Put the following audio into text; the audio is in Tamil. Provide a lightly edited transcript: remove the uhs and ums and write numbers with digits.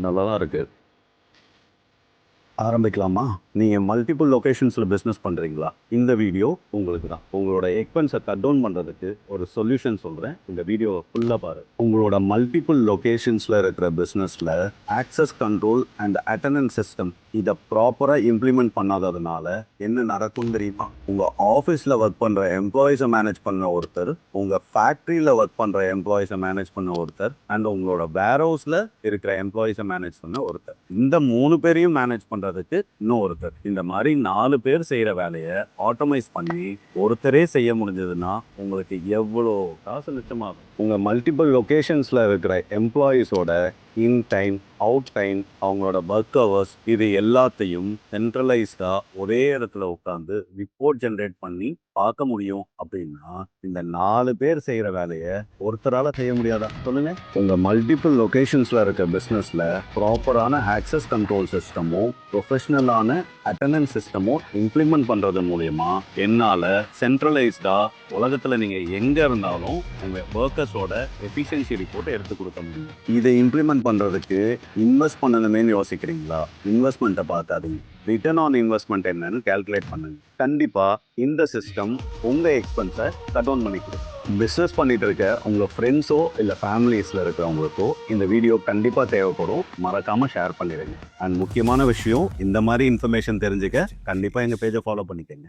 நல்லா தான் இருக்குது. ஆரம்பிக்கலாமா? நீங்கள் மல்டிபிள் லொக்கேஷன்ஸில் பிஸ்னஸ் பண்ணுறீங்களா? இந்த வீடியோ உங்களுக்கு தான். உங்களோட எக்ஸ்பென்ஸை கட் டவுன் பண்ணுறதுக்கு ஒரு சொல்யூஷன் சொல்கிறேன். இந்த வீடியோவை ஃபுல்லாக பாரு. உங்களோட மல்டிபிள் லொக்கேஷன்ஸில் இருக்கிற பிஸ்னஸில் access control and attendance system இதை ப்ராப்பராக இம்ப்ளிமெண்ட் பண்ணாததுனால என்ன நடக்கும் தெரியுமா? உங்கள் ஆஃபீஸில் ஒர்க் பண்ணுற எம்ப்ளாயீஸை மேனேஜ் பண்ண ஒருத்தர், உங்கள் ஃபேக்ட்ரியில் ஒர்க் பண்ணுற எம்ப்ளாயீஸை மேனேஜ் பண்ண ஒருத்தர், அண்ட் உங்களோட வேர் ஹவுஸில் இருக்கிற எம்ப்ளாயீஸை மேனேஜ் பண்ண ஒருத்தர். இந்த 3 பேரையும் மேனேஜ் பண்ணுறதுக்கு இன்னும் ஒருத்தர். இந்த மாதிரி 4 பேர் செய்கிற வேலையை ஆட்டோமைஸ் பண்ணி ஒருத்தரே செய்ய முடிஞ்சதுன்னா உங்களுக்கு எவ்வளோ காசு மிச்சமாகும்? உங்கள் மல்டிபிள் லொக்கேஷன்ஸில் இருக்கிற எம்ப்ளாயீஸோட இன் டைம், அவுட் டைம், அவங்களோட ஒர்க் ஹவர்ஸ் இது எல்லாத்தையும் சென்ட்ரலைஸ்டாக ஒரே இடத்துல உட்காந்து ரிப்போர்ட் ஜென்ரேட் பண்ணி பார்க்க முடியும். அப்படின்னா இந்த 4 பேர் செய்கிற வேலையை ஒருத்தரால் செய்ய முடியாதா? சொல்லுங்க. உங்கள் மல்டிபிள் லொக்கேஷன்ஸில் இருக்க பிஸ்னஸில் ப்ராப்பரான ஆக்சஸ் கண்ட்ரோல் சிஸ்டமும் ப்ரொஃபஷ்னலான அட்டண்டன்ஸ் சிஸ்டமும் இம்ப்ளிமெண்ட் பண்ணுறது மூலயமா என்னால் சென்ட்ரலைஸ்டாக உலகத்தில் நீங்கள் எங்கே இருந்தாலும் உங்கள் ஒர்க்கர்ஸோட எஃபிஷியன்சி ரிப்போர்ட்டை எடுத்து கொடுக்க முடியும். இதை இம்ப்ளிமெண்ட் பண்ணுறதுக்கு இன்வெஸ்ட் பண்ணணுமேனு யோசிக்கிறீங்களா? இன்வெஸ்ட்மெண்ட்டை பார்க்காதீங்க. ரிட்டர்ன் ஆன் இன்வெஸ்ட்மெண்ட் என்னன்னு கால்குலேட் பண்ணுங்க. கண்டிப்பாக இந்த சிஸ்டம் உங்கள் எக்ஸ்பென்ஸை கட் டவுன் பண்ணி கொடுக்கும். பிஸ்னஸ் பண்ணிட்டு இருக்க உங்கள் ஃப்ரெண்ட்ஸோ இல்லை ஃபேமிலிஸில் இருக்கிறவங்களுக்கோ இந்த வீடியோ கண்டிப்பாக தேவைப்படும். மறக்காமல் ஷேர் பண்ணிடுங்க. அண்ட் முக்கியமான விஷயம், இந்த மாதிரி இன்ஃபர்மேஷன் தெரிஞ்சுக்க கண்டிப்பாக எங்கள் பேஜை ஃபாலோ பண்ணிக்கங்க.